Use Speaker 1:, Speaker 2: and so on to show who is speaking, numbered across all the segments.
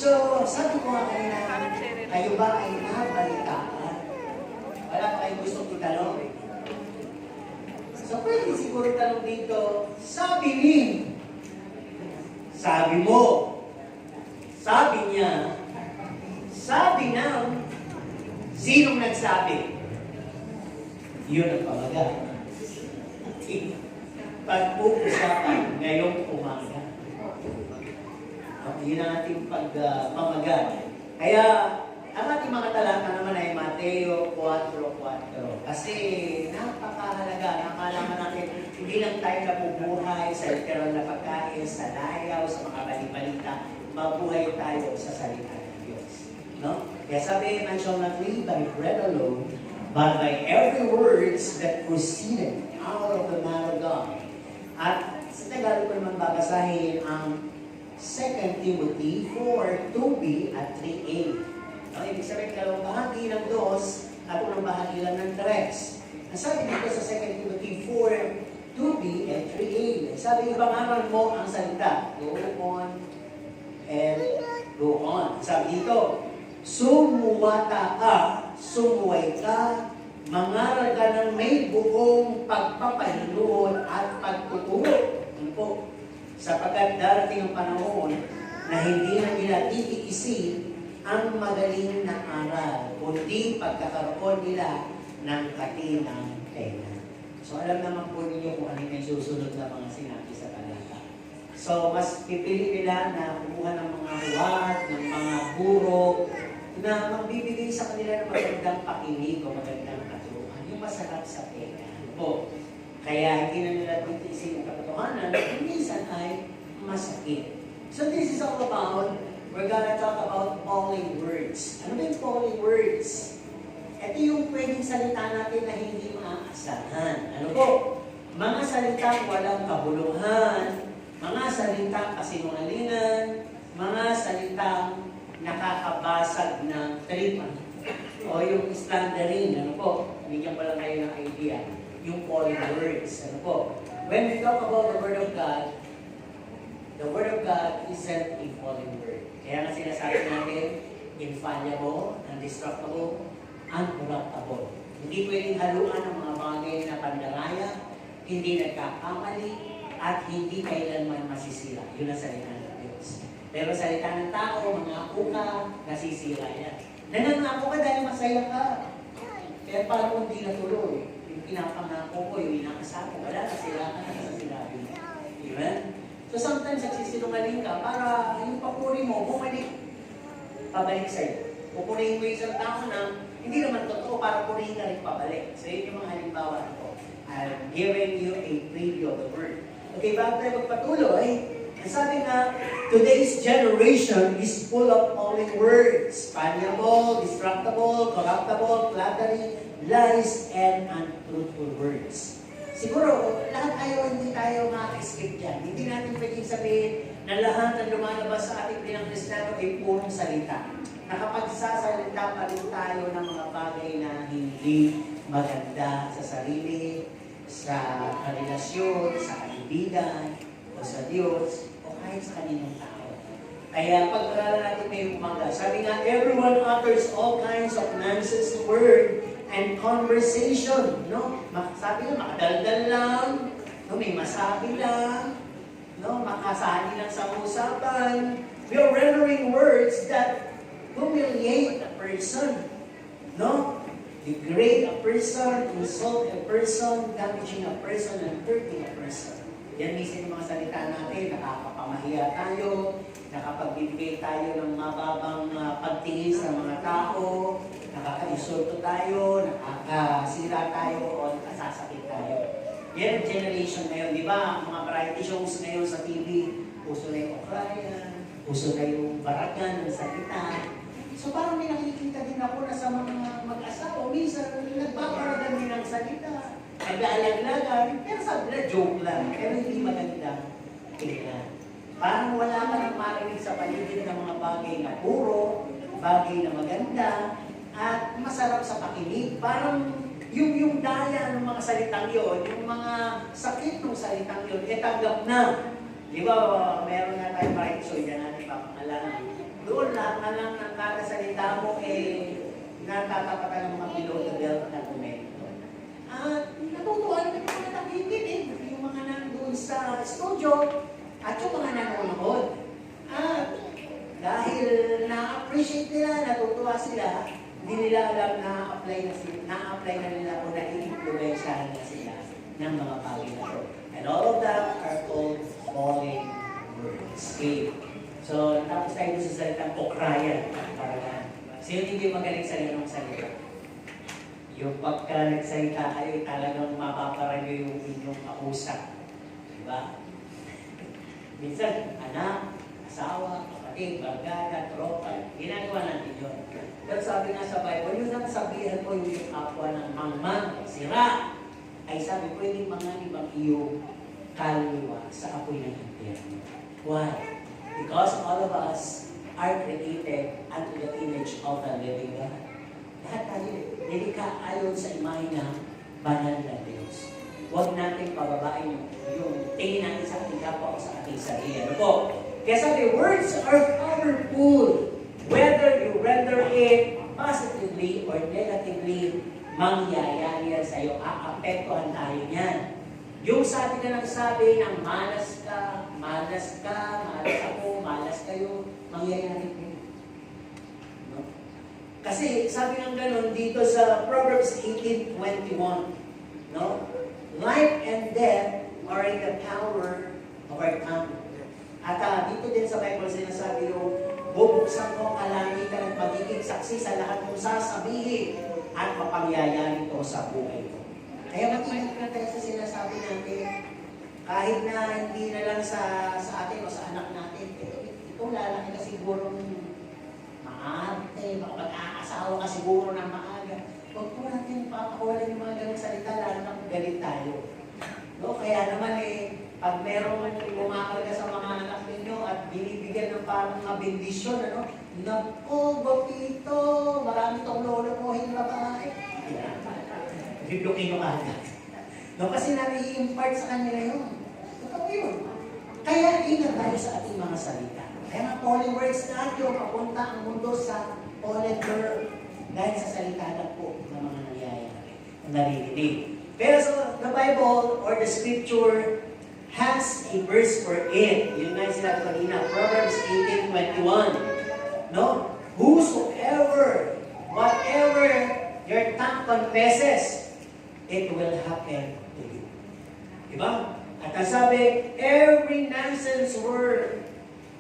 Speaker 1: So, sabi ko nga kanina, kayo ba ay nabalitaan? Wala pa kayong gustong itanong? So, pwede siguro tanong dito, sabi mo, sabi niya, sabi ng, sinong nagsabi? Yun ang pamaga. Pag-uusapan ngayong umaga. Yun ang ating pamaga. Kaya, ang ating mga talata naman ay Mateo 4:4. Kasi napakahalaga na malaman natin, hindi lang tayo nabubuhay sa literal na pagkain, sa layaw, sa mga balibalita, mabuhay tayo sa salita ng Diyos. No? Kaya sabi, man shall not live by bread alone, but by every words that proceeded out of the mouth of God. At sa Tagalog ko naman babasahin ang 2 Timothy 4:2b at 3a. No, ibig sabihin, kalawang bahagi ng 2 at unang bahagi lang ng 3. Ang sabi dito sa 2 Timothy 4:2b and 3a, sabi, ipangaral mo ang salita. Go on and go on. Sabi dito, sumuwata ka, sumuway ka, mangaral ka ng may buong pagpapahinuon at pagtuturo. Ano po? Sapagkat darating ang panahon na hindi na nila titiisin ang magaling na aral, kundi pagkakaroon nila ng katinang kailan. So alam naman po ninyo kung ano yung susunod na mga sinabi sa talata. So mas pipili nila na kumuha ng mga huwad, ng mga guro, na magbibigay sa kanila ng magandang pakinig o magandang katuruan, yung masarap sa pera. Po. Kaya hindi na nila titiisin ang katotohanan, minsan ay masakit. So this is all about, we're gonna talk about falling words. Ano ba yung falling words? Ito yung pwedeng salita natin na hindi maaasahan. Ano po? Mga salitang walang kabuluhan, mga salitang kasinungalingan, mga salitang nakakabasag ng tripan. O yung slandering, ano po? Bigyan ko lang kayo ng idea. Yung falling words. Ano po? When we talk about the Word of God isn't a falling word. Kaya nga sinasabi natin, infallible, indestructible, uncorruptible. Hindi pwedeng haluan ng mga bagay na pandaraya, hindi nagkakamali, at hindi kailanman masisira. Yun ang salita ng Diyos. Pero salita ng tao, mangako ka, nasisira yan. Nanangako ka dahil masaya ka. Kaya parang hindi natuloy. Yung pinapangako ko, yung inakasako, wala na sila ka na sa sinabi mo. Amen? So sometimes nagsisinungaling ka para yung papuri mo, pabalik sa'yo. Pupurihin mo yung isang tao na hindi naman totoo para purihin ka rin pabalik. So yun yung mga halimbawa ko. I'm giving you a preview of the word. Okay, bago tayo magpatuloy, ang sabi nga, today's generation is full of falling words. Fallible, destructible, corruptible, flattery, lies, and untruthful words. Siguro, lahat hindi tayo ma-escape dyan. Hindi natin pwedeng sabihin na lahat ng lumalabas sa ating bilang Kristiyano ay purong salita. Nakapagsasalita pa rin tayo ng mga bagay na hindi maganda sa sarili, sa relasyon, sa kaibigan, o sa Diyos, o kahit sa kanilang tao. Kaya pag-aralan natin ngayong umaga, sabi nga, everyone utters all kinds of nonsense word and conversation, no? Sabi nga, makadaldal lang, no? May masabi lang, no? Makasali lang sa usapan. We are rendering words that humiliate a person, no? Degrade a person, insult a person, damaging a person, and hurting a person. Yan minsan yung mga salita natin, nakakapamahiya tayo, nakapagbibigay tayo ng mababang pagtingin sa mga tao, nakaka-insulto tayo, nakakasira tayo, o nakasasakit tayo. Yan generation ngayon, di ba? Mga variety shows ngayon sa TV, puso na yung okrayan, puso na yung baragan ng salita. So parang may nakikita din ako na sa mga mag-asawa, minsan nagbabaragan din ng salita, nag-aalaglagan, pero sabi na joke lang, pero hindi maganda tingnan. Parang wala ka nang marinig sa paligid ng mga bagay na puro, bagay na maganda, at masarap sa pakinig. Parang yung daya ng mga salitang yon, yung mga sakit ng salitang yon, tanggap na. Di ba, meron na tayo right, so yan natin papangalanan. Doon samantalang ang kakasalita mo natatapatan ng mga piloto belt na komento. At natutuwa naman yung mga nakikinig yung mga nandun sa studio at yung mga nanonood. At dahil na-appreciate nila, natutuwa sila, hindi nila alam na-apply na nila o na-influensyahan na sila ng mga bagay na to. And all of that are called falling words. Okay. So, tapos tayo sa salitang pokrayan. Sino hindi magaling sa ganong salita? Yung pagka nagsalita kayo, talagang mapaparanyo yung inyong kausap. Diba? Minsan, anak, asawa, kapatid, barkada, tropa, ginagawa natin yun. Pero sabi nga sa Bible, yun ang sabihan ko yung kapwa ng mangmang, sira, ay sabi, pwedeng manganib ang iyong kaluluwa sa apoy ng impyerno. Why? Because all of us are created unto the image of the living God. Lahat tayo, nilikha ayon sa imahe ng banal na Diyos. Huwag natin pababain yung tingin natin sa ating kapwa o sa ating sarili. Ano po? Kaya sabi, words are powerful. Whether you render it positively or negatively, mangyayari yan sa'yo. Aapektuhan tayo niyan. Yung sabi ka ng sabi ng malas malas ako, malas kayo, mangyayari po. No? Kasi sabi ng ganun dito sa Proverbs 18:21, no? Life and death are in the power of our tongue. At dito din sa Bible sinasabi yung bubuksan ko ang kalangitan at magiging saksi sa lahat ng sasabihin at mapangyayari ito sa buhay ko. Kaya mag-ingat na tayo sa sinasabi natin. Kahit na hindi na lang sa atin o sa anak natin, itong lalaki na siguro maarte, mag-aasawa ka siguro ng maaga. Huwag po natin papakuwalan yung mga ganong salita, lalo na kung galit tayo. No? Kaya naman pag merong umakarga sa mga anak ninyo at binibigyan ng parang mga bendisyon, naku, bapito, marami itong lolo mo, hindi babae. Biblokin mo agad. No, kasi nai-impart sa kanila yun. Totoo yun. Kaya ingat tayo sa ating mga salita. Kaya nga falling words natin, papunta ang mundo sa fallen world dahil sa salita na po ng mga nangyayari, naririnig. Pero so, the Bible or the Scripture has a verse for it. Yun nga yung sinabi kanina, Proverbs 18:21. No? Whosoever, whatever your tongue confesses, it will happen to you. Diba? At ang sabi, every nonsense word,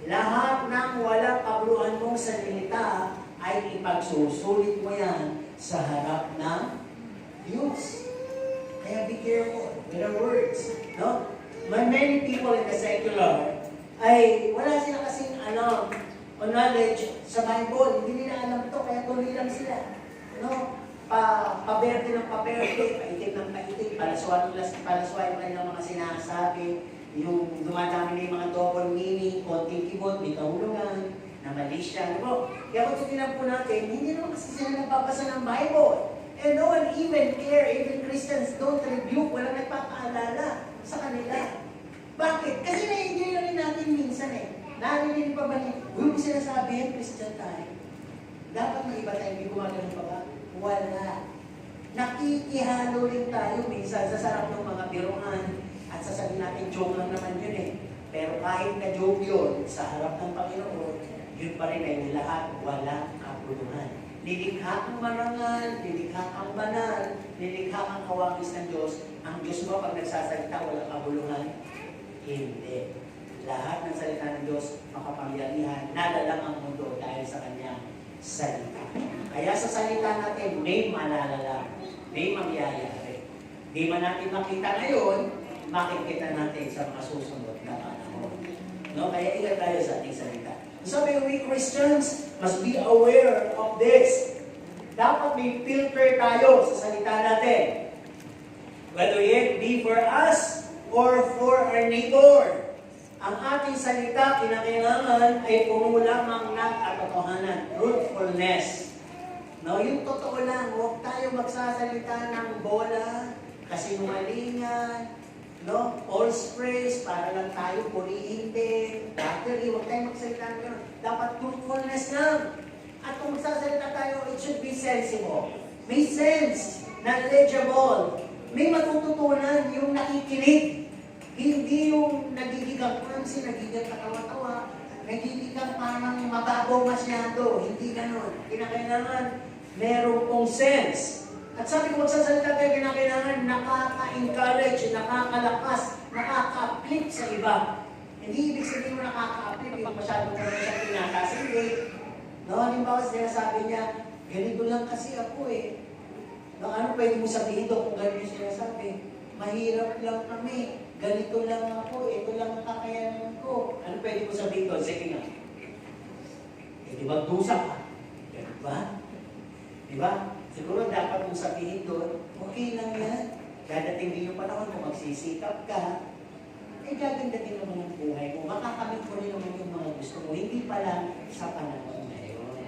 Speaker 1: lahat ng walang kabuluhan mong salita, ay ipagsusulit mo yan sa harap ng Diyos. Kaya be careful with the words. No? Many people in the secular, ay wala sila kasing alam o knowledge sa Bible. Hindi nila alam ito, kaya tuloy lang sila. No? Paberde ng paberde, paitim ng paitim, palaswain mo lang ng mga sinasabi, yung dumadami na yung mga double meaning, konting kibot, may kahulugan, na mali siya. Kaya kung titinan po natin, hindi naman kasi sila nagbabasa ng Bible. And no one even care, even Christians don't rebuke, walang nagpapaalala sa kanila. Bakit? Kasi naiintindihan rin natin minsan narinig pa ba niya, huwag mo sinasabihin, Christian tayo. Dapat may iba tayo, hindi gumagano pa ba? Wala. Nakikihalo rin tayo minsan sa sarap ng mga biruan at sasabihin natin, joke lang naman yun Pero kahit na joke yun, sa harap ng Panginoon, yun pa rin ay lahat walang kabuluhan. Nilikha kang marangal, nilikha kang banal, nilikha kang kawangis ng Diyos. Ang Diyos mo pag nagsasalita, walang kabuluhan? Hindi. Lahat ng salita ng Diyos, makapangyarihan, nadalang ang mundo dahil sa Kanyang salita. Kaya sa salita natin, may malalala, may mangyayari. Di man natin makita ngayon, makikita natin sa mga susunod na panahon. No? Kaya ingat tayo sa ating salita. Sabi, we Christians must be aware of this. Dapat may filter tayo sa salita natin. Whether it be for us or for our neighbor. Ang ating salita, kinakailangan ay puno lamang ng katotohanan, truthfulness. No, yung totoo lang, huwag tayo magsasalita ng bola, kasinungalingan, no, false praise, para lang tayo purihin din. Actually, huwag tayo magsalita ng gano'n. Dapat truthfulness lang. should be sensible. May sense, knowledgeable. May matututunan yung nakikinig. Hindi yung nagiging pansin, nagiging katawa-tawa, nagiging parang mababaw masyado. Hindi ganun. Kinakailangan meron pong sense. At sabi ko, magsasalita tayo, kinakailangan nakaka-encourage, nakakalakas, nakaka-uplift sa iba. Hindi ibig sabihin mo nakaka-uplift, yung masyado mo na siya pinakasindi. No, halimbawa sinasabi niya, ganito lang kasi ako eh. No, ano pwede mo sabihin doon kung ganito yung sinasabi? Mahirap lang kami, ganito lang ako, ito lang ang kakayanan ko. Ano pwede mo sabihin doon? Sige nga. Eh, di ba, dusa ka? Ganun ba? Di ba? Siguro dapat mong sabihin doon, okay lang yan. Dadating din yung panahon kung magsisikap ka, eh gaganda din naman ang buhay mo. Makakamit mo rin naman yung mga gusto mo. Hindi pala sa panahon ngayon.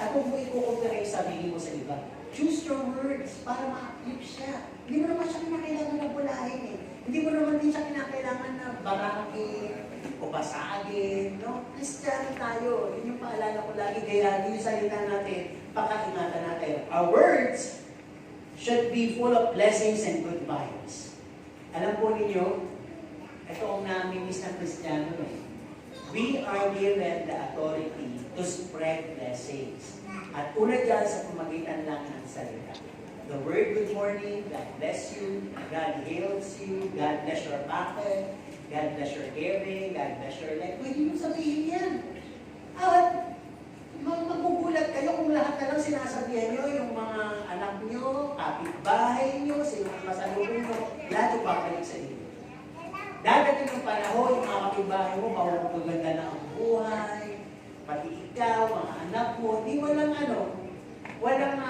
Speaker 1: At kung mo ikukumpara yung sarili mo sa iba, choose your words para ma-uplift siya. Hindi mo naman siya kinakailangan na bulahin eh. Hindi mo naman din siya kinakailangan na barangin o basagin. No? Kristiyano tayo. Yun yung paalala ko lagi. Kaya yung salita natin, pakaingatan natin. Our words should be full of blessings and good vibes. Alam po ninyo, ito ang namimiss ng Kristiyano. We are given the authority to spread blessings. At una dyan sa pamagitan lang ng salita. The word good morning, God bless you, God heals you, God bless your pocket, God bless your giving, God bless your life. Pwede mo sabihin yan. At magugulat kayo kung lahat na lang sinasabihan nyo, yung mga anak nyo, kapitbahay nyo, sino ang masalubong nyo, lahat yung babalik sa inyo. Dadating ng panahon, yung mga kapitbahay mo, maganda na ang buhay, pati ikaw, mga anak mo, di walang walang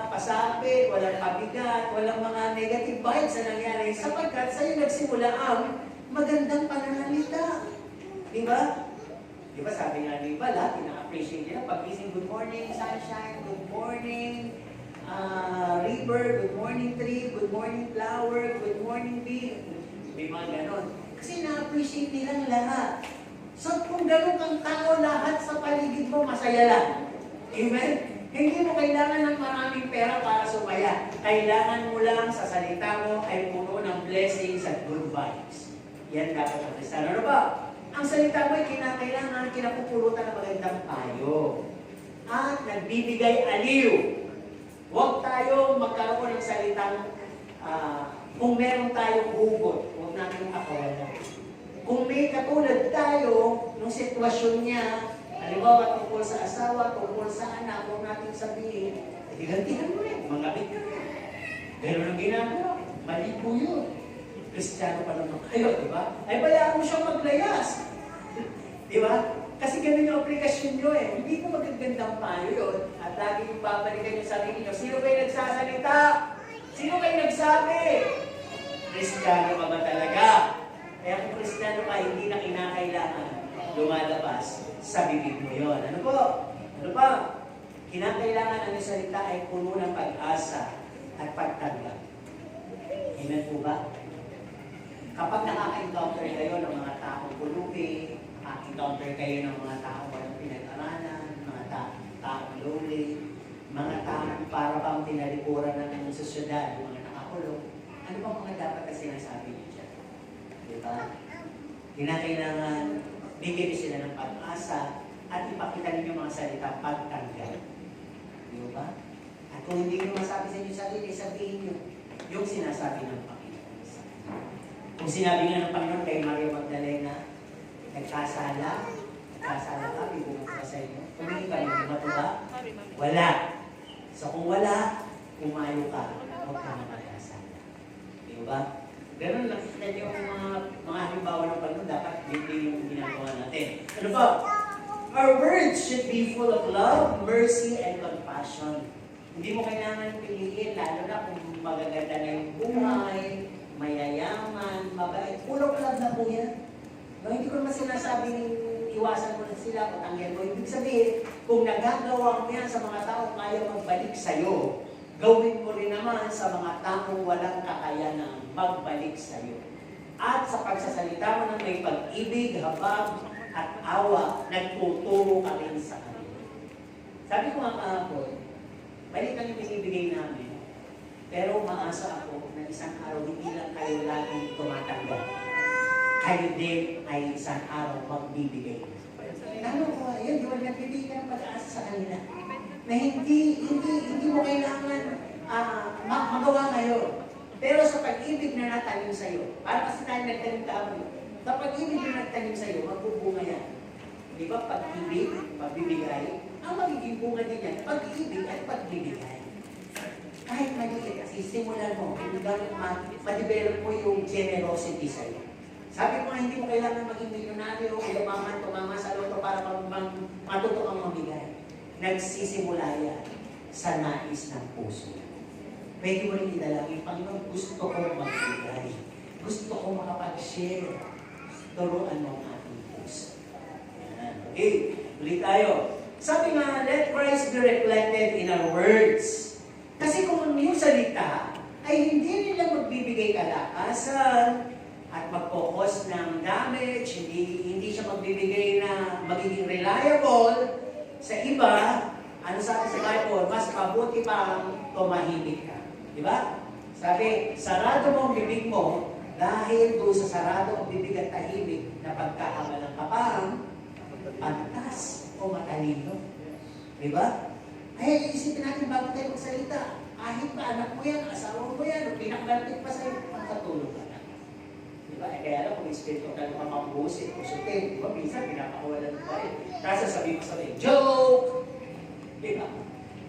Speaker 1: pasabi, walang pabigat, walang mga negative vibes na nangyari sapagkat sa'yo nagsimula ang magandang pananalita. Di ba? Di ba sabi nga ni Bala, ina-appreciate nila pag-gising, good morning sunshine, good morning river, good morning tree, good morning flower, good morning bee. May mga ganon. Kasi na-appreciate nilang lahat. So kung ganon kang tao, lahat sa paligid mo masaya lang. Amen? Hindi mo kailangan ng maraming pera para sumaya. Kailangan mo lang sa salita mo ay puno ng blessings at good vibes. Yan dapat ang Kristiyano. Ano ba? Ang salita mo ay kinakailangan, kinapupulutan ng magandang payo. At nagbibigay aliw. Huwag tayo magkaroon ng salitang kung meron tayong hugot, huwag natin akawalan. Kung may katulad tayo nung sitwasyon niya, halimbawa tungkol sa asawa, tungkol sa anak, huwag natin sabihin, gantihan mo rin, mangabit ka rin. Ganun ang ginagawa. Mali po yun. Kristiyano pa naman kayo, di ba? Ay, bayaan mo siyang maglayas. Di ba? Kasi ganun yung aplikasyon nyo eh. Hindi ko magagandang payo yun. At lagi yung babalikan yung sarili nyo. Sino kayo nagsasalita? Sino kayo nagsabi? Kristiyano ka ba talaga? Kaya kung Kristiyano ka, hindi na kinakailangan lumalabas sa bibig mo yun. Ano po? Ano pa? Kinakailangan ang salita ay puno ng pag-asa at pagtanggap. Amen po ba? Kapag nakaka-encounter kayo ng mga taong pulubi, encounter kayo ng mga taong walang pinag-aralan, mga taong lowly, mga taong para bang tinalikuran ng sosyedad, mga nakakulong, ano bang mga dapat na sinasabi niyo dyan? Diba? Kinakailangan bigyan niyo sila ng pag-asa at ipakita ninyo mga salita pagtanggap. Diba? At kung hindi niyo masabi sa inyo sarili, sabihin niyo yung sinasabi ng Panginoon. Kung sinabi nga ng Panginoon kay Maria Magdalena, nagkasala ka, bibunod ka sa inyo. Tumingin ka, hindi ba ito ba? Wala. So kung wala, umayo ka, huwag ka na magkasala. Di ba? Ganun lang, kita yung mga halimbawa ng Panginoon, dapat hindi yung ginagawa natin. Ano ba? Our words should be full of love, mercy, and compassion. Hindi mo kailangan piliin, lalo na kung magaganda na yung buhay, mayayaman, mabait. Puro love na po yan. No, hindi ko naman sinasabing iwasan mo na sila, patangyan mo. Ibig sabihin, kung nagagawa mo yan sa mga taong kaya magbalik sa'yo, gawin mo rin naman sa mga taong walang kakayanang magbalik sa'yo. At sa pagsasalita mo ng may pag-ibig, habag, at awa, nagtuturo ka rin sa kanila. Sabi ko nga kahapon, Maliit lang yung binibigay namin. Pero umaasa ako na isang araw, hindi lang kayo laging tumatanggap. Kayo din ay isang araw magbibigay. Ano ko, yun, di ba nagbibigay ka ng pag-asa sa kanila? Na hindi mo kailangan magawa ngayon. Pero sa pag-ibig na natanim sa'yo, para kasi tayo nagtanim kami, sa pag-ibig na nagtanim sa'yo, magbubunga yan. Di ba? Pag-ibig, pagbibigay, ang magiging bunga din yan, pag-ibig at pagbibigay. Kahit maliit, kasi simulan mo, ma-develop mo yung generosity sa'yo. Sabi mo nga, hindi mo kailangan maging milyonaryo, umaman, tumama sa loto para matuto kang mamigay. Nagsisimula yan sa nais ng puso. Pwede mo rin idalangin, Panginoon, gusto ko magbigay. Gusto ko makapag-share. Turuan mo ang ating puso. Yan. Okay, ulit tayo. Sabi nga, let Christ be reflected in our words. Kasi kung yung salita ay hindi nila magbibigay kalakasan at mag-focus ng damage, hindi siya magbibigay na magiging reliable sa iba, ano sabi sa Bible, mas mabuti pang tumahimik ka. Di ba? Sabi, sarado mo ang bibig mo dahil doon sa sarado ang bibig at tahimik na pagkakamalang kapang pantas o matalino. Di ba? Ay, isipin natin bago tayo magsalita. Kahit ba anak mo yan, asawa mo yan, o pinakbaltik pa sa'yo, makatulog ka na. Di ba? Kaya alam kung espiritu ka naman pambusin, pusutin. Di ba? Minsan, pinapakawalan pa rin. Kasi sabihin mo sa rin, joke! Di ba?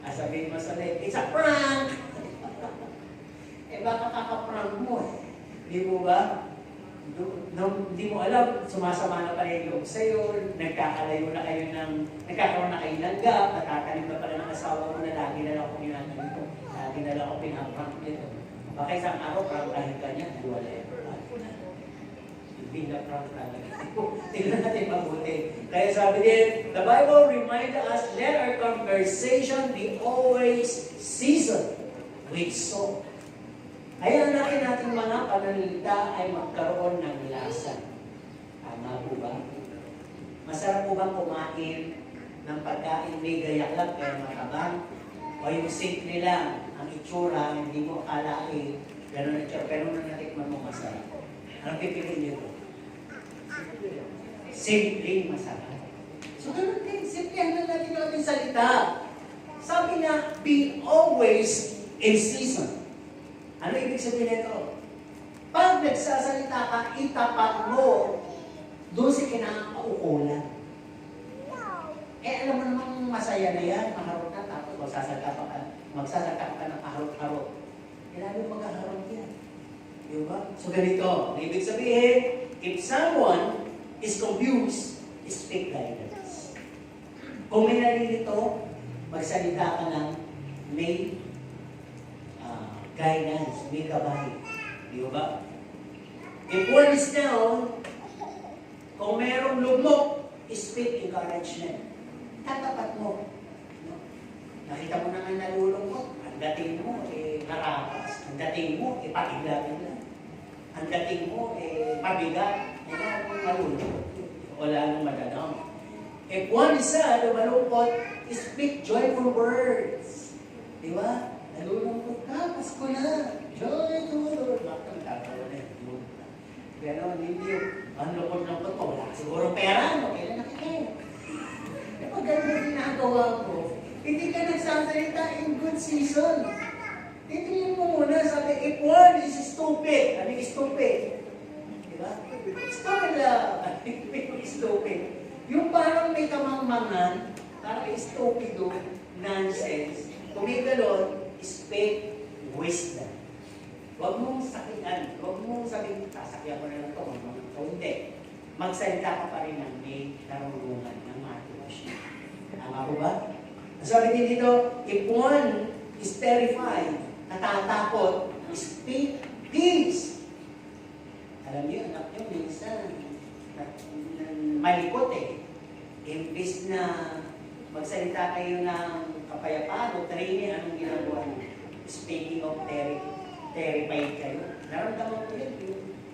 Speaker 1: Sabihin mo sa rin, it's a prank! Baka kakaprank mo eh. Di mo ba? Di mo alam, sumasama na pala yung loob sa'yo, nagkakalayo na kayo nagkakaroon na kayo ng gap, natatanim na pala ng asawa mo na lagi na lang ako ginagawa. Lagi na lang ako pinaprank nito. Baka isang araw, prankahin ka niya, wala eh. Hindi na prank talaga. Tingnan natin mabuti. Kaya sabi din, the Bible reminds us, let our conversation be always seasoned with salt. Kaya natin nating mga pananalita ay magkaroon ng lasa. Tama po ba? Masarap po bang kumain ng pagkain may gayak lang kaya matabang? O yung simple lang, ang itsura, hindi mo akalain, gano'n na itsura, pero nung natikman mo masarap. Anong pipiliin niyo ito? Simple masarap. So gano'n din, simple lang natin yung ating salita. Sabi na, be always in season. Ano ibig sabihin nito? Pag nagsasalita ka, itapat mo doon sa kinakaukulan. Alam mo namang masaya na yan, maharot ka, tapos magsasalita ka ng kaharot-harot. Lalo magkaharot yan. Di ba? So ganito, ibig sabihin, if someone is confused, speak guidance. Kung may nalilito, magsalita ka ng may guidance, may gabay. Di ba? If one is down, kung merong lumok, speak encouragement. Tatapat mo. No? Nakita mo na nga nalulungkot, ang dating mo, narapas. Ang dating mo, patigla-bigla. Ang dating mo, mabigat. Kaya mo nalulungkot. Wala nang madadaw. If one is sad o malungkot, speak joyful words. Di ba? Nalulungkot ka, Pasko na. Joy to the Lord. Bakit ang tatawa na yun? Pero hindi yung ang lungkot-lungkot ko. Wala siguro pera, no? Kailan nakikita? Pag gano'n ginagawa ko, hindi ka nagsasalita in good season. Titingin mo muna, sabi, if one is stupid. Ano yung stupid? Diba? Stupid lang. Stupid. Yung parang may kamangmangan, parang stupido, nonsense. Kung may galon, speak wisdom. Huwag mong sakian. Huwag mong sabihin, sasakyan ko na lang ito. Hindi. Magsalita ka pa rin ng may narunungan ng motivation. Tama po ba? Sabi din dito, if one is terrified, natatakot, speak peace. Alam niyo, anak niyo, minsan, malikot eh. Imbis na magsalita kayo ng kapayapaan o training, anong ginagawa niyo? Speaking of terrified kayo. Naramdaman ko yun.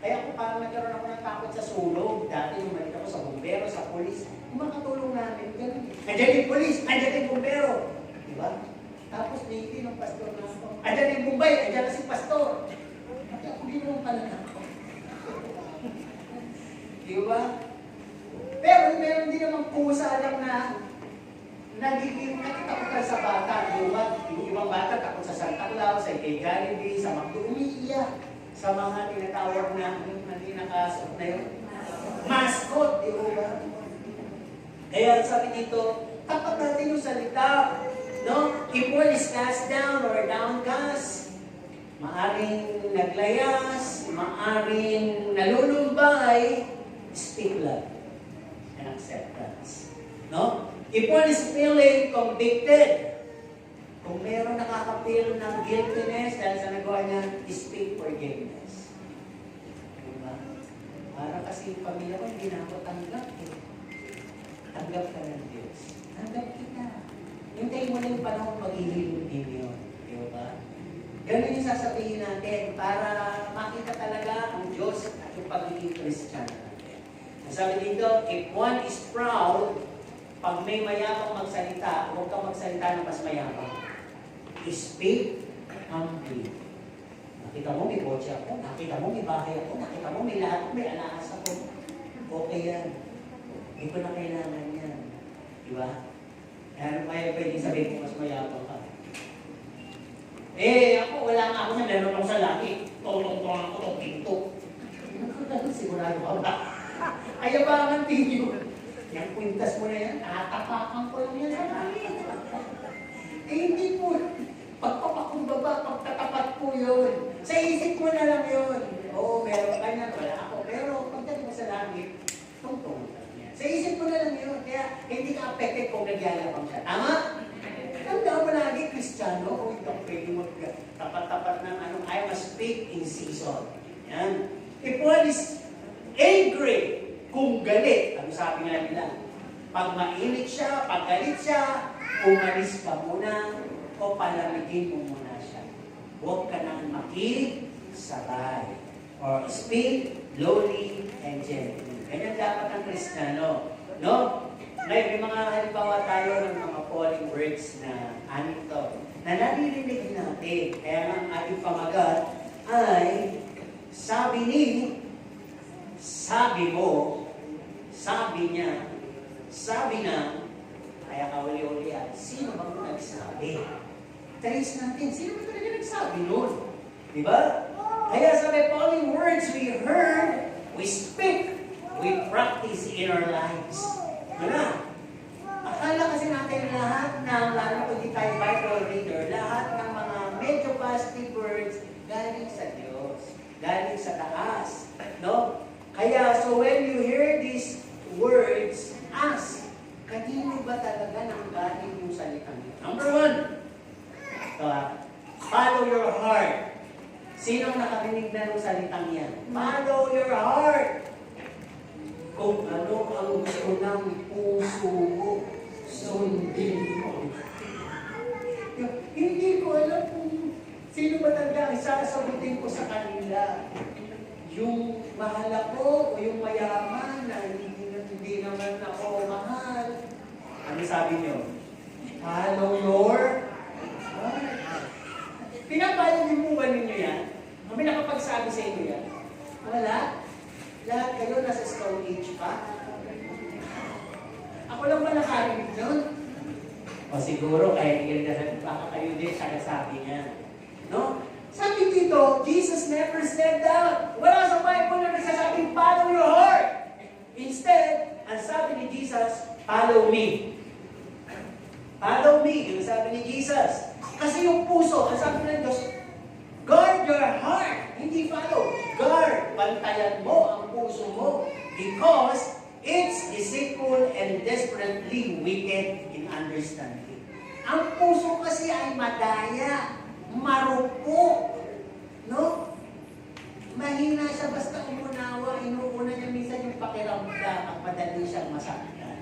Speaker 1: Kaya kung parang nagkaroon ako ng takot sa sulog, dati yung malit ako sa bumbero, sa polis, yung makatulong namin, ganun. Nandiyan yung polis, nandiyan yung bumbero. Diba? Tapos Nicky, ng pastor na ako. Andyan yung Mumbai, andyan na si pastor. Pati ako ginoon pala na ako. Di ba? Pero meron din namang pusa lang na nagiging nakitakutan sa bata. Yung ibang bata takot sa Santa Claus, sa kay Jollibee, sa McDo, umiiyak sa mga tinatawag na hindi nakasok na yun. Mascot, di ba? Kaya sabi dito, tapat natin yung salita. No? If one is cast down or downcast, maaring naglayas, maaring nalulumbay, speak love and acceptance. No? If one is feeling convicted, kung meron nakaka-feel ng guiltiness dahil sa nagawa niya, speak forgiveness. Diba? Para kasi yung pamilya ko, hindi na ako tanggap eh. Tanggap ka ng Diyos. Tanggap kita. Hintayin mo na yung panahon mag-ihilin yun. Diba? Ganun yung sasabihin natin para makita talaga ang Diyos at yung pagiging Christian natin. Ang sabi dito, if one is proud, pag may mayabang magsalita, huwag kang magsalita ng mas mayabang. Speak humbly. Nakita mo may kotse ako, nakita mo may bahay ako, nakita mo may lahat, may alahas ako. Okay yan. Hindi ko na kailangan yan. Diba? Ano kaya pwede sabihin kung mas mayabang ka? Ako wala nga ako na meron ako sa langit. Tolong-tolong ako ng pinto. Sigurado ka ba? Ayabangan din yun. Yung kwintas mo na yan, tatapakan ko lang yan sa langit. Hindi po. Pagpapakumbaba, pagtatapat po yun. Sa isip mo na lang yun. Oo, meron ka yan, wala ako. Pero pagdating mo sa langit, tungtong lang yan. Sa isip mo na lang yun. Kaya hindi ka affected kung nagyayabang siya. Tama? Tandaan mo lagi, Kristiyano, kung ito pwede mo tapat-tapat ng I must speak in season. Yan. If one is angry, kung galit, ano sabi nga nila? Pag mainit siya, pag galit siya, umalis ka muna o palamigin mo muna siya. Huwag ka nang makisabay. Or speak lowly and gently. Ganyan dapat ang Kristiyano. No? Ngayon, may mga halimbawa tayo ng mga calling words na anito na naririnig natin. Kaya ang ating pamagat ay sabi mo, sabi niya, sabi na, kaya kauli-uli yan, sino bang nagsabi? Trace natin, sino ba talaga nagsabi nun? Diba? Kaya sa calling words we heard, we speak, we practice in our lives. Diba? Akala kasi natin lahat ng, lalo kung di tayo Bible reader, lahat ng mga medyo positive words galing sa Diyos, galing sa taas. No? Kaya, so when you hear these words, ask, kanino ba talaga nang galing yung salitang yun? Number one, follow your heart. Sinong nakarinig na ng salitang yan? Follow your heart. Kung ano ang gusto ng puso mo, sundin mo. Hindi ko alam kung sino ba talaga ang sasagutin ko sa kanila. Yung mahal ako o yung mayaman na hindi naman ako mahal. Ano sabi niyo? Follow your heart. Pinapayo niyo ba ninyo yan? May nakapagsabi sa inyo yan? Wala? Lahat kayo nasa Stone Age pa? Ako lang ba nakarinig doon? O siguro kaya baka kayo din siya nasabi niya. No? Sabi dito, Jesus never said that. Wala sa Bible na nagsasabing follow your heart. Instead, ang sabi ni Jesus, follow me. Follow me, yung sabi ni Jesus. Kasi yung puso, ang sabi ng Diyos, guard your heart. Hindi follow. Guard. Bantayan mo ang puso mo. Because it's deceitful and desperately wicked in understanding. Ang puso kasi ay madaya, marupok. No? Mahina siya basta umunawa. Inuuna niya minsan yung pakiramdam at madali siyang masaktan.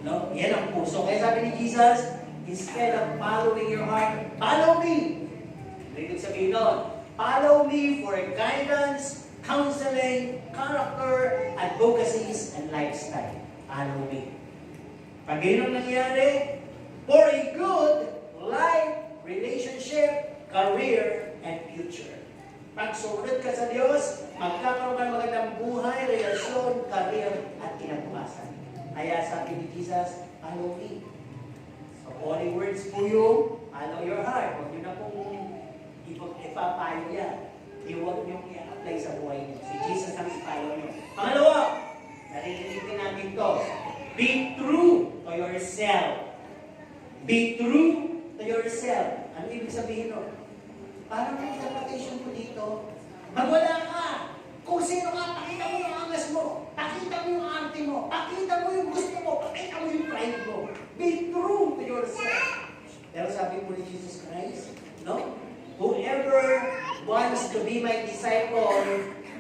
Speaker 1: No? Yan ang puso. Kaya sabi ni Jesus, instead of following your heart, follow me. Ibig sabihin nun, follow me for guidance, counseling, character, advocacies, and lifestyle. Follow me. Pag yun ang nangyari, for a good life relationship magsumunod ka sa Diyos, magkakaroon ka ng magandang buhay, relasyon, career, at kinabukasan. Kaya sabi ni Jesus, follow me. So, holy words po yung follow your heart. Huwag nyo na pong ipapayo yan. Huwag nyo i-apply sa buhay nyo. Si Jesus ang i-follow nyo. Pangalawa, narinig natin to. Be true to yourself. Be true to yourself. Ano ibig sabihin nun? Parang ang interpretation ko dito, magwala ka. Kung sino ka, pakita mo yung angas mo. Pakita mo yung arte mo. Pakita mo yung gusto mo. Pakita mo yung pride mo. Be true to yourself. Pero sabi po ni Jesus Christ, no? Whoever wants to be my disciple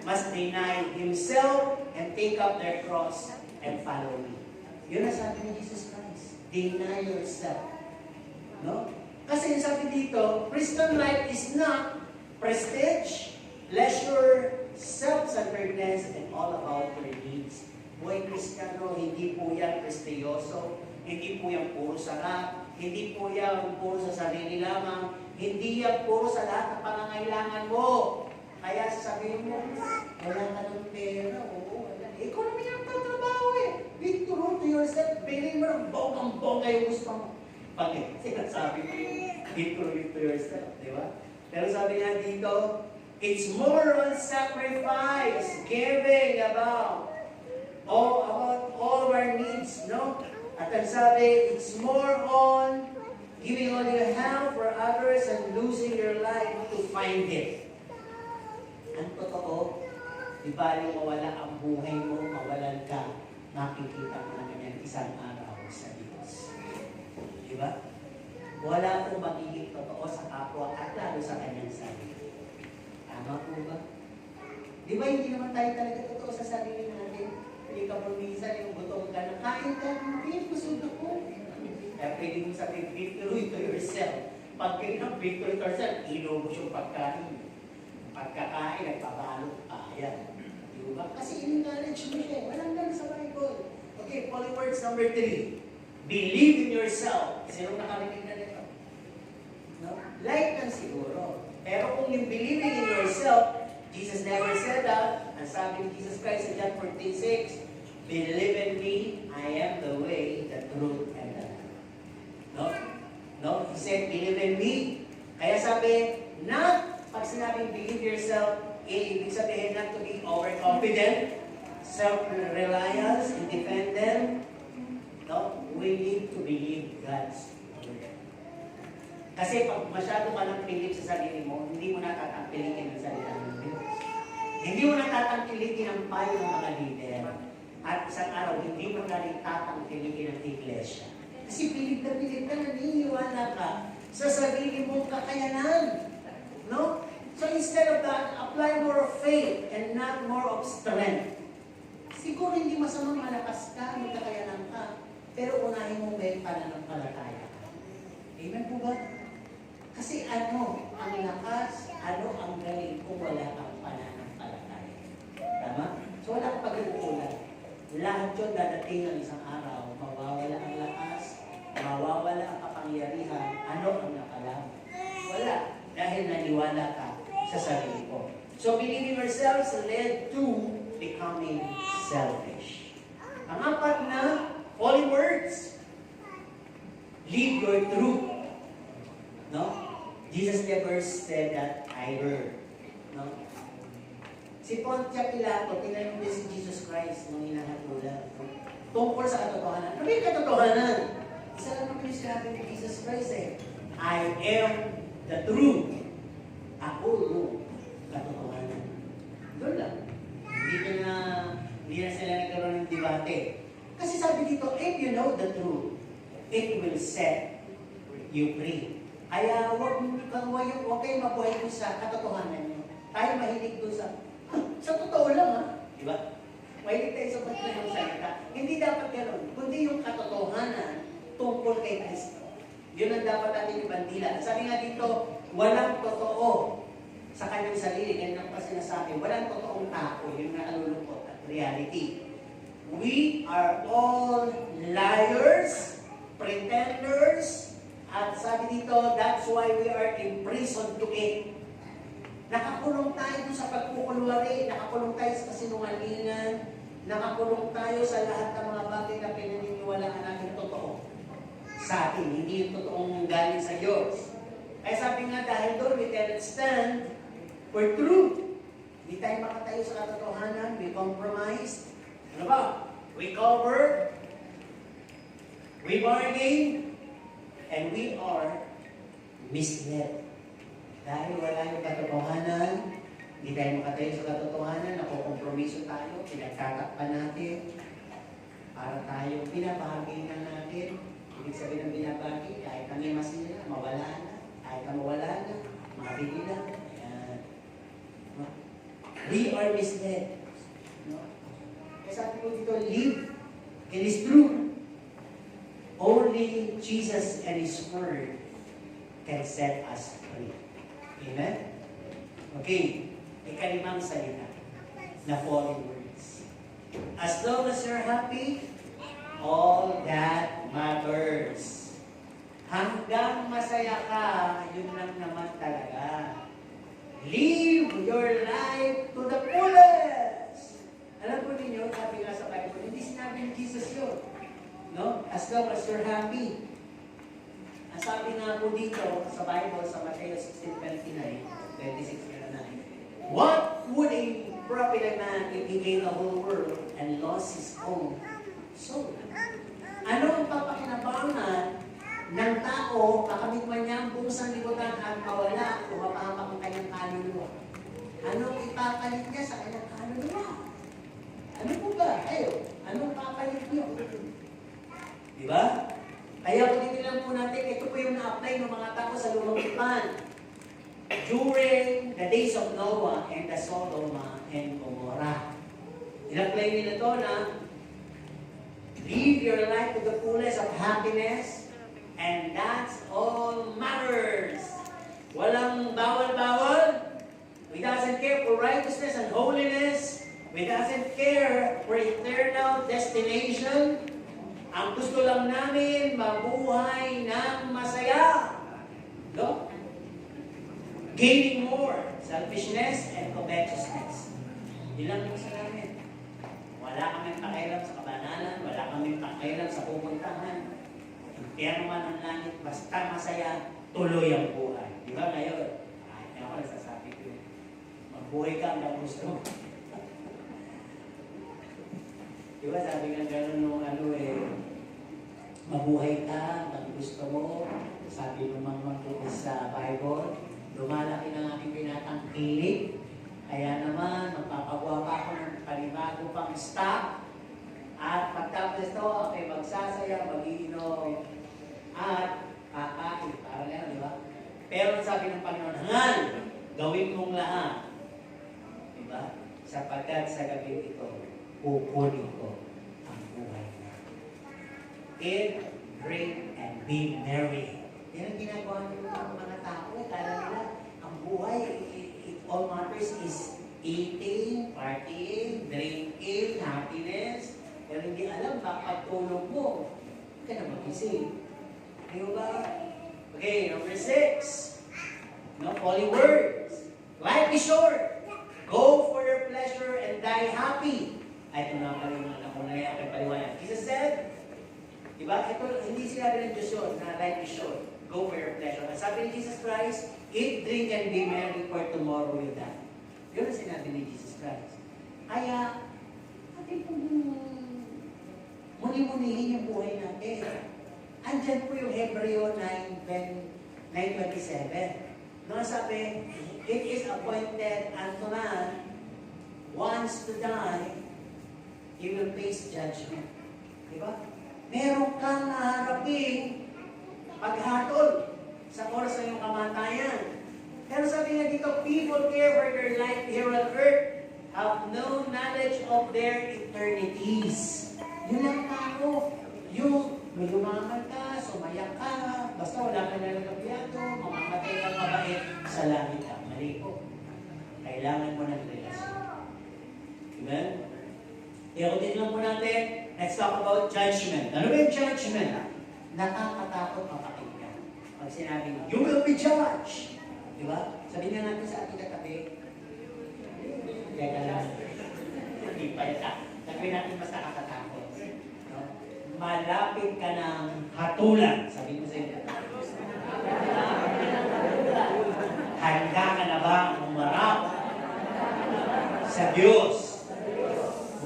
Speaker 1: must deny himself and take up their cross and follow me. Yun ang sabi ni Jesus Christ. Deny yourself. No? Kasi sabi dito, Christian life is not prestige, leisure, self-centeredness, and all about your needs. Buhay Kristiyano, hindi po yan prestiyoso, hindi po yan puro sarap, hindi po yan puro sa sarili lamang, hindi yan puro sa lahat ng pangangailangan mo. Kaya sasabihin mo, wala ka ng pera, oo, wala. Ikaw naman yung tatrabaho eh. Be true to yourself, bilhin mo ng bonggang-bongga yung gusto mo. Bakit? Sinasabi mo yung be true to yourself, di ba? Pero sabi niya dito, it's more on sacrifice, giving about all our needs, no? At ang sabi, it's more on giving all your help for others and losing your life to find it. Ang totoo, di ba yung mawala ang buhay mo, mawalan ka, makikita mo na ganyan isang araw sa Diyos. Di ba? Wala pong magiging totoo sa kapwa at lalo sa kanyang sarili. Tama po ba? Di ba hindi naman tayo talaga totoo sa sarili natin? Hindi ka po minsan yung gutom ka na, kain ka, hindi, busog ako. Kaya pwede mo sabihin, be true to yourself. Pag kayo ng be true to yourself, inubos yung pagkain. Pagkakain, nagpabalot pa. Ayan. Di ba? Kasi in-knowledge mo siya. Walang lang sa Bible. Okay, Holy words number 3. Believe in yourself. Sino nakarinig na nito? No? Like lang siguro. Pero kung yung believing in yourself, Jesus never said that. Ang sabi ni Jesus Christ sa John 14:6, believe in me, I am the way, the truth, and the life. No? No? He said, believe in me. Kaya sabi, not, pag sinabing believe yourself, ibig sabihin not to be overconfident, self-reliance, independent. No? We need to believe God's word. Kasi pag masyado ka ng pilit sa sarili mo, hindi mo natatangkilikin ang salita ng Diyos. Hindi mo natatangkilikin ang payo ng mga leader. At isang araw, hindi mo na rin tatangkilikin ang iglesia. Kasi pilit ka, naniniwala ka sa sarili mong kakayanan. No? So instead of that, apply more of faith and not more of strength. Siguro hindi masamang malakas ka, may kakayanan ka, pero unahin mo may pananampalataya ka. Amen po ba? Kasi ano ang lakas, ano ang galing kung wala kang pananampalataya. Tama? So wala kang pag-uulan. Lahat yun dadating ng isang araw, mawawala ang lakas, mawawala ang kapangyarihan, ano ang nakalaman? Wala. Dahil naniwala ka sa sarili ko. So believing ourselves led to becoming selfish. Ang apat na holy words, live your truth. No? Jesus never said that either. No? Si Pontius Pilato, tinanong din si Jesus Christ nung hinahatulan. Tungkol sa katotohanan. Ano yung katotohanan? Isa lang naman yung sinabi ni Jesus Christ eh. I am the truth. Ako yung katotohanan. Doon lang. Hindi na sila nagkaroon ng debate. Kasi sabi dito, if you know the truth, it will set you free. Kaya huwag kayong mabuhay doon sa katotohanan nyo. Tayo mahilig doon sa totoo lang ha. Diba? Mahilig tayo sa pagkakas ng salita. Hindi dapat gano'n. Kundi yung katotohanan tungkol kay Kristo. Yun ang dapat natin ibandila. Sabi nga dito, walang totoo sa kanyang sarili. Ganyan pa sinasabi. Walang totoong tao. Yun na kalulungkot at reality. We are all liars, pretenders, at sabi dito, that's why we are in prison to it. Nakakulong tayo sa pagkukulwari, nakakulong tayo sa kasinungalingan, nakakulong tayo sa lahat ng mga bagay na pinaniniwalaan natin totoo sa atin, hindi yung totoong galing sa Diyos. Kaya sabi nga, dahil doon, we cannot stand for truth. Hindi tayo makatayo sa katotohanan, we compromise. Ano ba? We cover, we bargain, and we are misled. Dahil wala yung katotohanan, hindi tayo makatayo sa katotohanan, nakukompromiso tayo, pinagtatakpan natin, para tayo pinabahagi na natin. Ibig sabihin ng binabagi, kahit kami masira, mawala na. Kahit na mawala na, mabili na. Ayan. No? We are misled. No? Kaya sabi ko dito, live. It is true. Only Jesus and His Word can set us free. Amen? Okay. Ikalimang salita na fallen words. As long as you're happy, all that matters. Hanggang masaya ka, yun lang naman talaga. Live your life to the fullest. Alam po ninyo, sabi nga sa Bible, hindi sinabi ni Jesus yun. No? As long as you're happy. Ang sabi nga po dito sa Bible, sa Matthew 16:29, 26:9, what would a profit a man if he gained the whole world and lost his own soul? Ano ang papakinabangan ng tao, kakamit man niya ang buong sanlibutan at mawala o mapahamak ang kanyang kaluluwa? Anong ipapalit niya sa kanyang kaluluwa? Ano po ba? Anong papalit niyo? Diba? Kaya kung tinilang po natin, ito po yung na-apply ng mga tao sa lumang tipan. During the days of Noah and the Sodom and Gomorrah. In-apply nila ito na live your life to the fullest of happiness, and that's all matters. Walang bawal-bawal. We doesn't care for righteousness and holiness. We doesn't care for eternal destination. Ang gusto lang namin, mabuhay ng masaya. No? Gaining more. Selfishness and covetousness. Yun lang gusto namin. Wala kaming pakialam sa kabanalan, wala kaming pakialam sa pupuntahan. Kaya naman ang langit, basta masaya, tuloy ang buhay. Di ba ngayon? Ay, ako nagsasabi ko, magbuhay ka hanggang gusto mo. Di ba sabi nga gano'n nung mabuhay ka hanggang gusto mo. Sabi nung mga magbukas sa Bible, lumalaki ng aking binatang kilig. Kaya naman, magpapagawa pa ako ng panibago pang stock. At pagtapos ito, okay, magsasaya, mag-iinom, at kakain. Parang yan, di ba? Pero sabi ng Panginoon, hangal, gawin mong lahat. Di ba? Sapagkat sa gabi ito, pupunin ko ang buhay na. Eat, drink, and be merry. Yan ang ginagawa nila ng mga tao. Kala nila, ang buhay, all matters is eating, partying, drinking, happiness. Pero hindi alam, pagtulog mo, ka na mag-isip. Di ba? Okay, number 6. No, holy words. Life is short. Go for your pleasure and die happy. Ay, ito na pala ako na yung aking paliwanag. Jesus said, diba? Ito, hindi sinabi ng Diyos yun, na life is short. Go for your pleasure. At sabi ni Jesus Christ, eat, drink, and be merry, for tomorrow you die. Yun ang sinabi ni Jesus Christ. Kaya, atin pong muni-munihin yung buhay natin. Andyan po yung Hebreo 9:27. No, sabi, it is appointed unto man, once to die, he will face judgment. Diba? Meron kang naharaping paghatol sa oras ng iyong kamatayan. Pero sabi nga dito, people care for their life here on earth, have no knowledge of their eternities. Yun lang tao. Yung may lumaman ka, sumayak ka, basta wala ka na nagkapiyato, mamamatay ka mabait sa langit ka. Mali po. Kailangan mo ng relasyon. Amen? Ikutin lang po natin, let's talk about judgment. Ano ba yung judgment? Nakakatakot ang pakinggan. Pag sinabing, you will be judged. Di ba? Sabihin nga natin sa ating katabi, teka lang, hindi pa yun. Sabihin natin basta kakatakot. No? Malapit ka ng hatulan. Sabihin mo sa inyo. Handa ka na ba umarap sa Diyos?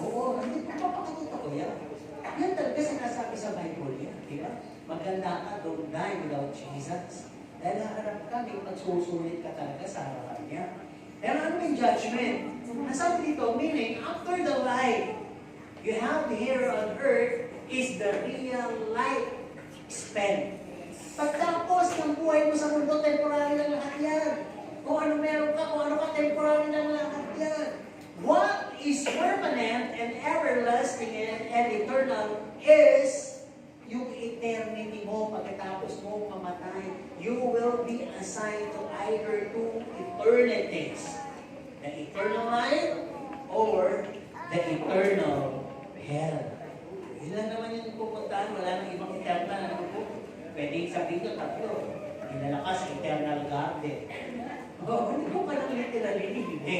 Speaker 1: Oo, hindi pa papakita ko yan. Yan talaga sinasabi sa Bible yan. Di ba? Maganda ka, don't die without Jesus. Dahil naharap ka, may magsusulit ka talaga sa harapan niya. Pero ano yung judgment? Nasabi dito, meaning, after the life you have here on earth is the real life spent. Pagtapos ng buhay mo sa mundo, temporary lang lahat yan. Kung ano meron ka, kung ano ka, temporary lang lahat yan. What is permanent and everlasting and eternal is yung eternity mo pagkatapos mo mamatay. You will be assigned to either two eternities. The eternal life or the eternal hell. Yun lang naman yung pupuntahan. Wala nang ibang eternal. Pwede sabihin ko tatlo. Dinala ka sa eternal garden. Hindi ko pa lang literally hindi.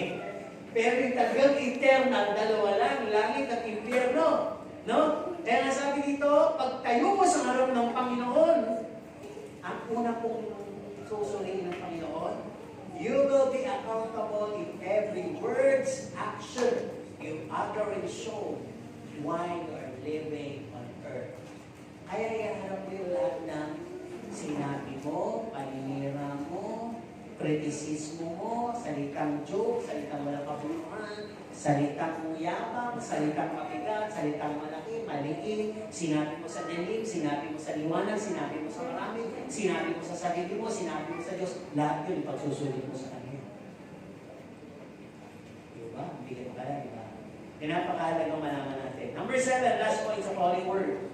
Speaker 1: Pero yung talagang eternal, dalawa lang, langit at impyerno. No? Kaya nasabi dito, pag tayo mo sa harap ng Panginoon, ang una pong susuriin ng Panginoon, you will be accountable in every words, action you utter and show while you are living on earth. Kaya iharap mo yung lahat ng sinabi mo, paninira mo, kritisismo mo, salitang joke, salitang walang kabuluhan, salitang yabang, salitang mabigat, salitang malaki, maliit, sinabi mo sa dilim, sinabi mo sa liwanag, sinabi mo sa marami, sinabi mo sa sarili mo, sinabi mo sa Diyos, lahat yun ipagsusulit mo sa Kanya. Diba? Bigyan ka lang, diba? Pinapakahalagang malaman natin. Number 7, last point sa Holy Word.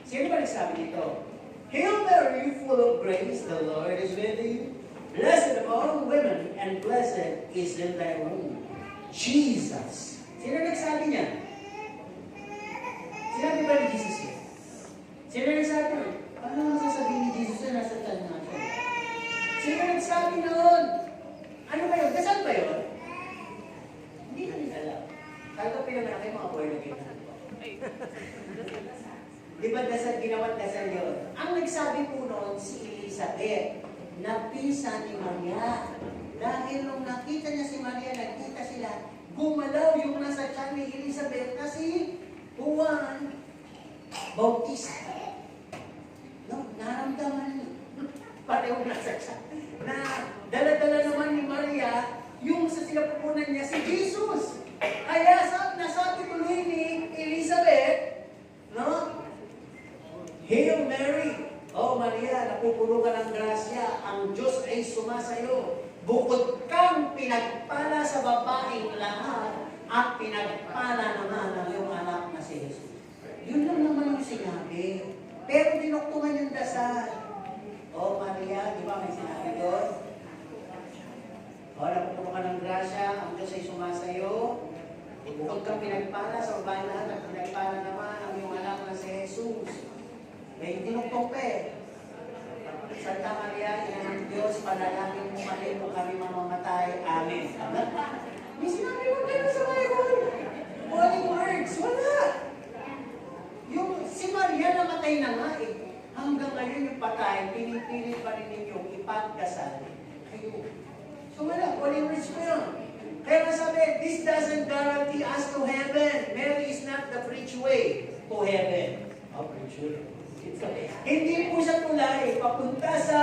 Speaker 1: Sino ba nagsabi dito? Hail Mary, full of grace, the Lord is with you. Blessed among women, and blessed is in thy womb, Jesus. Sino nagsabi niya? Sinabi ba ni Jesus yun? Sino nagsabi? Ano sasabihin ni Jesus na nasa tiyan natin? Sino nagsabi noon? Ano ba yun? Dasal ba yun? Hindi namin alam. Kaya pinanganak kayo mga boy na ginawa. Di ba dasal, ginawat dasal yun? Ang nagsabi po noon si Elizabeth, na pinsan ni Maria. Dahil nung nakita niya si Maria, nakita sila, gumalaw yung nasa tiyan ni Elizabeth kasi Juan Bautista. No, naramdaman pareho nasa tiyan. Na dala-dala naman ni Maria, yung sa sinapupunan niya si Jesus. Kaya nasabi tuloy ni Elizabeth, no? Hail Mary! Oh Maria, napupuno ka ng grasya, ang Diyos ay sumasayo. Bukod kang pinagpala sa babaeng lahat, at pinagpala naman ang iyong anak na si Jesus. Yun lang naman yung sinabi. Pero dinuktungan yung dasal. Oh Maria, di ba may sinabi doon? Oh, napupuno ka ng grasya, ang Diyos ay sumasayo. Bukod kang pinagpala sa babaeng lahat, at pinagpala naman ang iyong anak na si Jesus. May dinugtong pa eh. Santa Maria, ina ng Diyos, panalangin mo kami kung kami mamamatay. Amen. May sinabi mo kayo sa Bible. Holy words. Wala. Yung si Maria namatay na nga eh. Hanggang ngayon yung patay, pinipilit pa rin ninyong ipagdasal kayo. So wala. Holy words ko yun. Kaya sabi, this doesn't guarantee us to heaven. Mary is not the preach way to heaven. Oh, preach way. Hindi po siya tulay papunta sa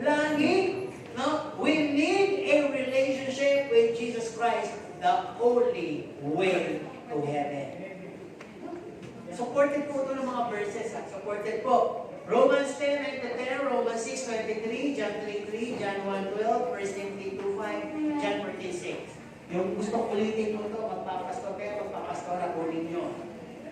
Speaker 1: langit. No? We need a relationship with Jesus Christ, the only way to heaven. Supported po ito ng mga verses. Supported po. Romans 10:9-10, Romans 6:23, John 3:3, John 1:12, 1 Timothy 2:5, John 14:6. Yung gusto ulitin mo ito, magpapastor kayo, magpapastora, kunin nyo.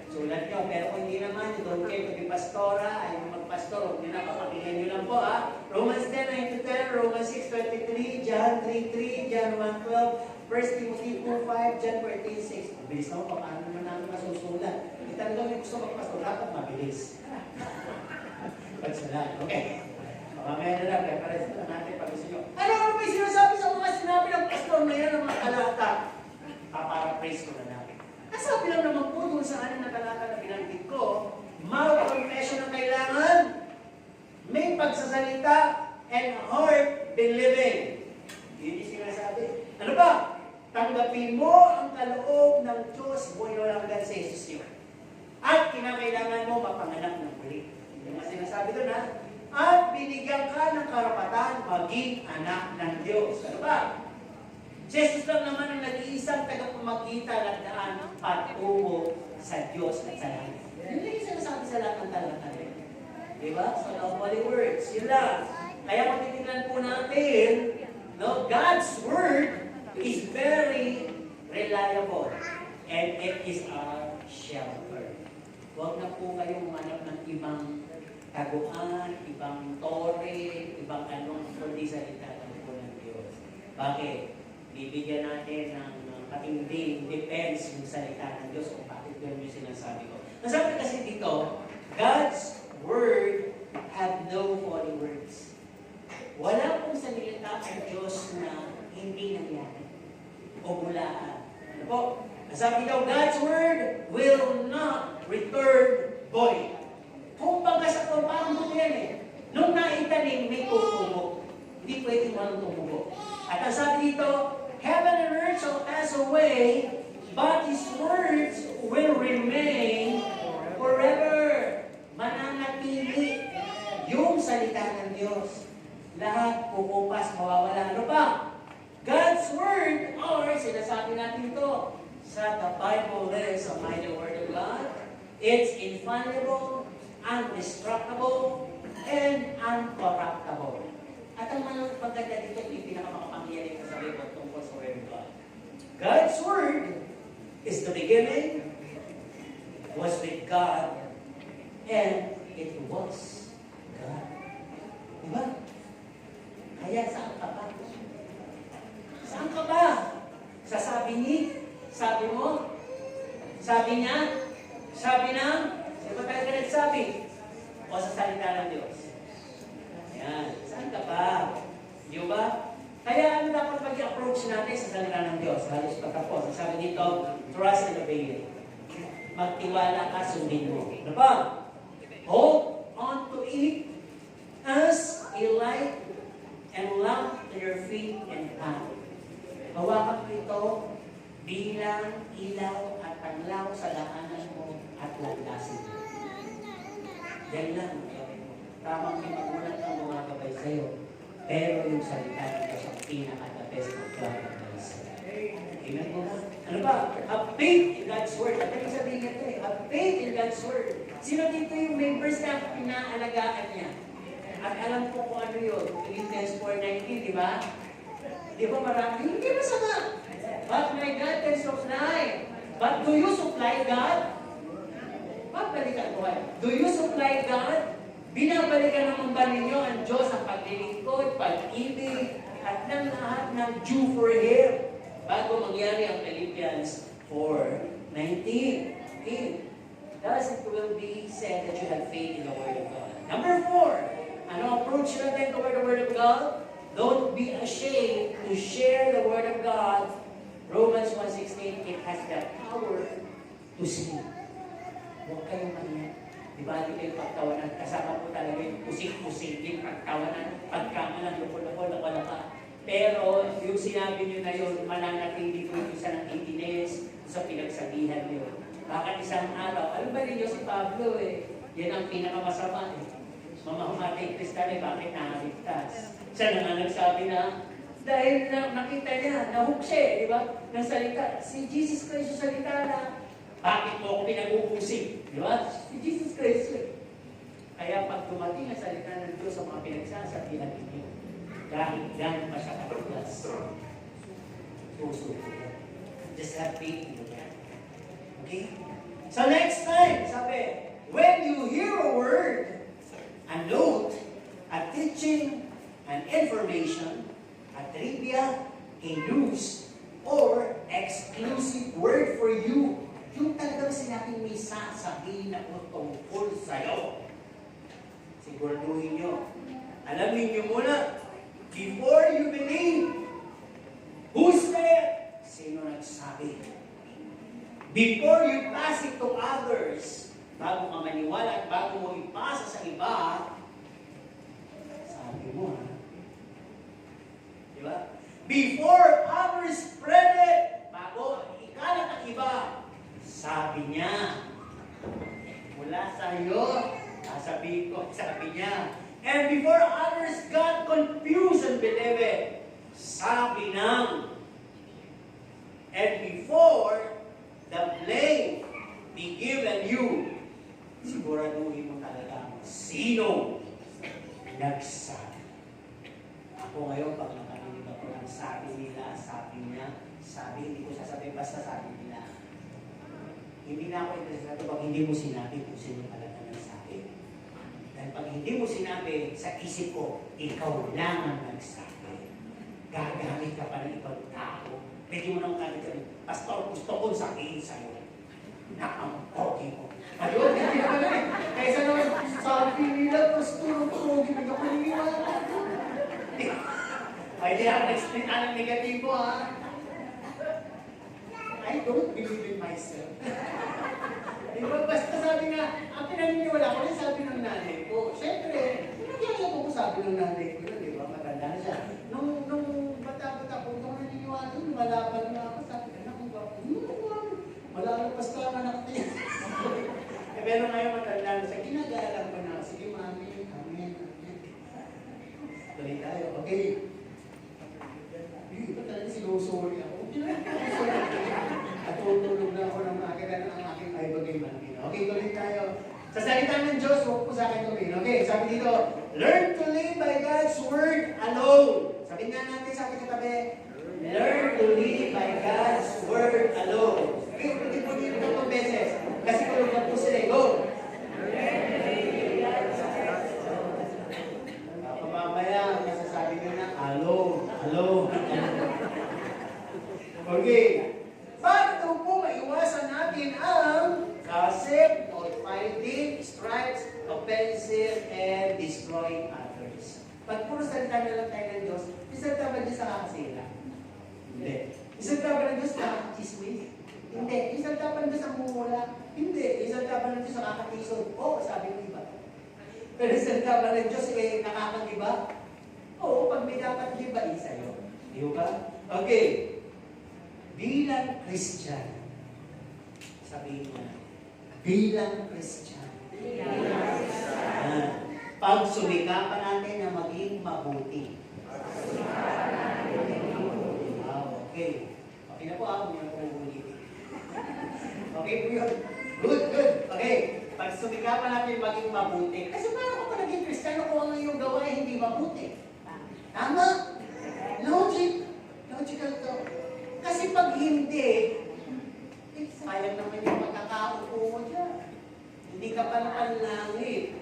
Speaker 1: Sulat nyo, pero kung hindi naman, doon kayo magpipastora, ayaw magpastor, huwag nyo na, papakinggan nyo lang po ha. Romans 10:9-10, Romans 6:23, John 3:3, John 1:12, 1 Timothy 2:5, John 14:6. Mabilis naman, paano naman namin masusulat? Hindi talaga may gusto magpastor, dapat mabilis. Pagsalat, okay. Mamaya na lang. yan, reference na natin pag gusto nyo. Ano ba yung sinasabi sa mga sinabi ng pastor na yan, ng mga talata? Paparaphrase ko na natin. Nasabi lang naman po doon sa anin na talata na binanggit ko, mouth confession ang kailangan, may pagsasalita, and heart believing. Yun yung sinasabi. Ano ba? Tanggapin mo ang kaloob ng Diyos, buhay walang hanggan sa Jesus niyo. At kinakailangan mo mapanganak ng muli. Yung mga sinasabi doon ha. At binigyan ka ng karapatan maging anak ng Diyos. Ano ba? Jesus lang naman ang nag-iisang tagapamagitan at daan patungo sa Diyos at sa langit. Yun yung sinasabi sa lahat ng talata rin. Diba? So, no holy words. Yun lang. Kaya kung titignan po natin, no, God's Word is very reliable. And it is our shelter. Huwag na po kayong manap ng ibang taguan, ibang tore, ibang anong kundi salita ng po ng Diyos. Bakit? Bibigyan natin ng matinding defense yung salita ng Diyos kung bakit yun yung sinasabi ko. Nasabi kasi dito, God's Word have no holy words. Wala pong salita ang Diyos na hindi nangyari o bulaan. Ano po? Nasabi daw, God's Word will not return void. Kung baga sa paano mo yan eh. Nung naitanim, may tumubo. Hindi pwedeng walang tumubo. At ang sabi dito, heaven and earth shall pass away, but His words will remain forever. Mananatili yung salita ng Diyos. Lahat pupupas, mawawala. Ano pa? God's Word, or sinasabi natin ito, sa the Bible is a mighty Word of God. It's infallible, indestructible, and uncorruptible. At ang mga pagkanda dito, yung pinakamakapangyarihan sa sabi ko tungkol sa Word of God. God's Word is the beginning, was with God, and it was God. Diba? Kaya saan ka pa? Saan ka ba? Sasabi ni? Sabi mo? Sabi niya? Sabi ng? Sino ba talaga nagsabi? O sa salita ng Diyos? Ayan. Saan ka ba? Di ba? Kaya ano dapat pag-approach natin sa salita ng Diyos? Halos patapos. Sabi dito, trust and obey. Magtiwala ka, sundin mo. Ano ba? Hold on to it as a light and lamp to your feet and path. Hawakan mo ito bilang ilaw at tanglaw sa daanan mo at landasin mo. Yan lang. Tamang may magulat ang mga gabay sa'yo. Pero yung salita ng Diyos ang pinaka-the best na gabay sa'yo. Amen po ba? Ano ba? Have faith in God's Word. At ano sabihin niya ito eh? Have faith in God's Word. Sino dito yung members na pinaalagaan niya? At alam ko kung ano yun. Philippians 4:19, di ba? Di ba marami? Hindi masama. But my God can supply. But do you supply God? Pagbalikan ko kayo. Do you supply God? Binabalikan naman ba ninyo ang Diyos ang paglilingkod, pag-ibig, at ng lahat ng due for Him? Bago mangyari ang Philippians 4:19. Okay. Thus it will be said that you have faith in the Word of God. Number 4, ano approach natin toward the Word of God? Don't be ashamed to share the Word of God. Romans 1:16, it has the power to save. Huwag kayong maniyan. Di ba, hindi kayo pagtawanan. Kasama po talaga yung pusing-pusing din pagtawanan. Pagkamalan, lupol-lupol. Pero yung sinabi nyo na yun, mananatili po ito sa nakikinis, sa pinagsabihan nyo. Bakit isang araw, alam ba ninyo si Pablo eh, yan ang pinakamasama eh. Mamahumatay Kristal eh, bakit nakaligtas? Siya na nga nagsabi na, dahil nakita niya, nahook siya eh, di ba? Ng salita, si Jesus Christ yung salita na, bakit mo ako pinag-uusig? Di ba? Si Jesus Christ eh. Kaya pag dumating ang salita ng Diyos sa mga pinagsasabihan ninyo, dahil gano'n pa siya kapaglas, puso ko yan. Just have faith in that. Okay? So next time, sabi, when you hear a word, a note, a teaching, an information, a trivia, a news, or exclusive word for you, yung talagang sinabing may sasabihin na tungkol sa'yo. Siguraduhin nyo, Alamin niyo muna, before you believe, who said? Sino nagsabi? Before you pass it to others, bago ka maniwala at bago mo ipasa sa iba, sabi mo, ha? Diba? Before others spread it, bago ikalat ang iba, sabi niya, mula sa iyo, sasabihin ko, sabi niya. And before others got confused and believe it, sabi nang. And before the blame be given you, siguraduhin mo talaga sino nagsabi. Ako ngayon, pag nakarinig ako ng sabi nila, sabi niya, sabi, hindi ko sasabihin, basta sabi nila. Hindi na ako interesado pag hindi mo sinabi kung sino talaga nagsabi. Dahil pag hindi mo sinabi, sa isip ko, ikaw lang ang nagsabi. Gagamit ka pa ng ibang tao. Pwede mo nang kagagamit, Pastor, gusto kong sabihin sa'yo na ang pogi mo. Ayun, hindi naman eh. Kaysa naman, sabi nila, Pastor, ang pogi mo, ako naniniwala. Ay, di ako nag-split ng negatibo, ha? I don't believe in myself. Diba, basta sabi nga, ang pinaniniwala ko, sabi ng nanay ko. Siyempre, nagyaya ko sabi ng nanay ko, di ba? Matanda na siya. Nung bata-bata ko, nung naniniwala, malaban na ako, sabi ka na, kung ba, malalapas ka ang anak niya. Pero ngayon matanda na siya, ginagalang ko na, sige mami, amen, amen. Tuloy tayo, okay. Hindi ba talaga sinusuri ako? At tutulog na ako ng makina ng aking ay bagay mangin. Okay, tuloy tayo. Sa salita ng Diyos, huwag po sa akin tuloy. Okay, sabi dito, learn to live by God's word alone. Sabi nga natin sa ating katabi, learn to live by God's word alone. Okay, pwede po dito 3 beses. Kasi tulog na po sila. Go! Mamaya, masasabi nyo na, alone, alone. Okay. Bakit ito po maiwasan natin ang gossip, fighting, strikes, offensive, and destroying others? Pag puro salita na lang tayo ng Diyos, isalita ba Diyos sa kakasira? Hindi. Isalita ba ng Diyos sa kakachismis? Hindi. Isalita ba ng Diyos sa mumula? Hindi. Isalita ba ng Diyos sa kakakisod? Oo, sabi ng iba. Pero isalita ba ng Diyos nakakagiba? Oo, pag may dapat giba, sa'yo. Di ba? Okay. Bilang Christian, sabihin mo na, bilang Christian, pag sumikapan natin na maging mabuti. Okay. Okay na po ako, hindi na po ulitin. Okay po yun. Good, good. Okay. Pag sumikapan natin maging mabuti. Kasi paano ko naging Kristiyano kung ang iyong gawa ay hindi mabuti? Tama? Logic. Logical to. Kasi pag hindi, sayang naman yung magkakaupo mo dyan. Hindi ka pa napanlangit.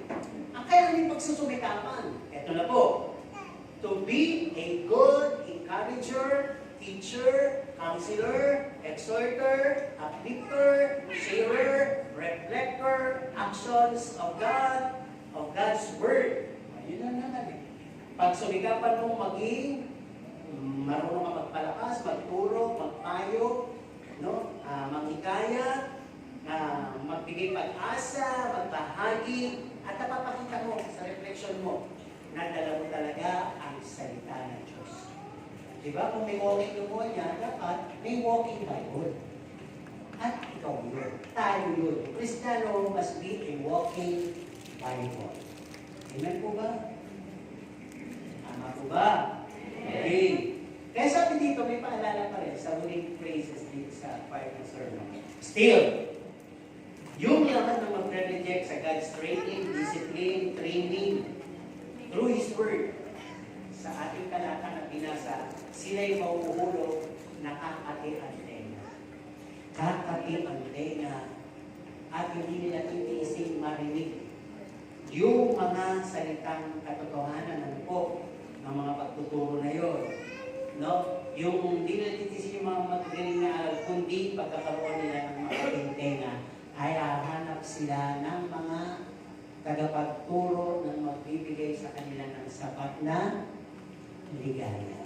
Speaker 1: Ang kaya yung pagsusumikapan. Ito na po. To be a good encourager, teacher, counselor, exhorter, uplifter, sharer, reflector, actions of God, of God's Word. Ayun lang naman eh. Pag sumikapan mo maging marunong ka magpalakas, magturo, magpayo, no? Manghikaya, magbigay pag-asa, magbahagi, at napapakita mo sa reflection mo na dala mo talaga ang salita ng Diyos. Diba? Kung may walking pneumonia, dapat may walking Bible. At ikaw yun. Tayo yun. Kristiyano must be a walking Bible. Amen po ba? Tama po ba? Okay. Kaya sabi dito, may paalala pa rin sa huling phrases dito sa part ng sermon. Still, yung laman ng mag-reject sa God's training, discipline, training, through His Word, sa ating talata na binasa, sila'y mauuhulog na kakati ang tenga. Kakati ang tenga at hindi nila titiising marinig yung mga salitang katotohanan ng po ng mga pagtuturo na yun. No? Yung hindi nila titiising yung mga magagaling na aral, kundi pagkakaroon nila ng mga tenga, ay hahanap sila ng mga tagapagturo ng magbibigay sa kanila ng sapat na ligaya.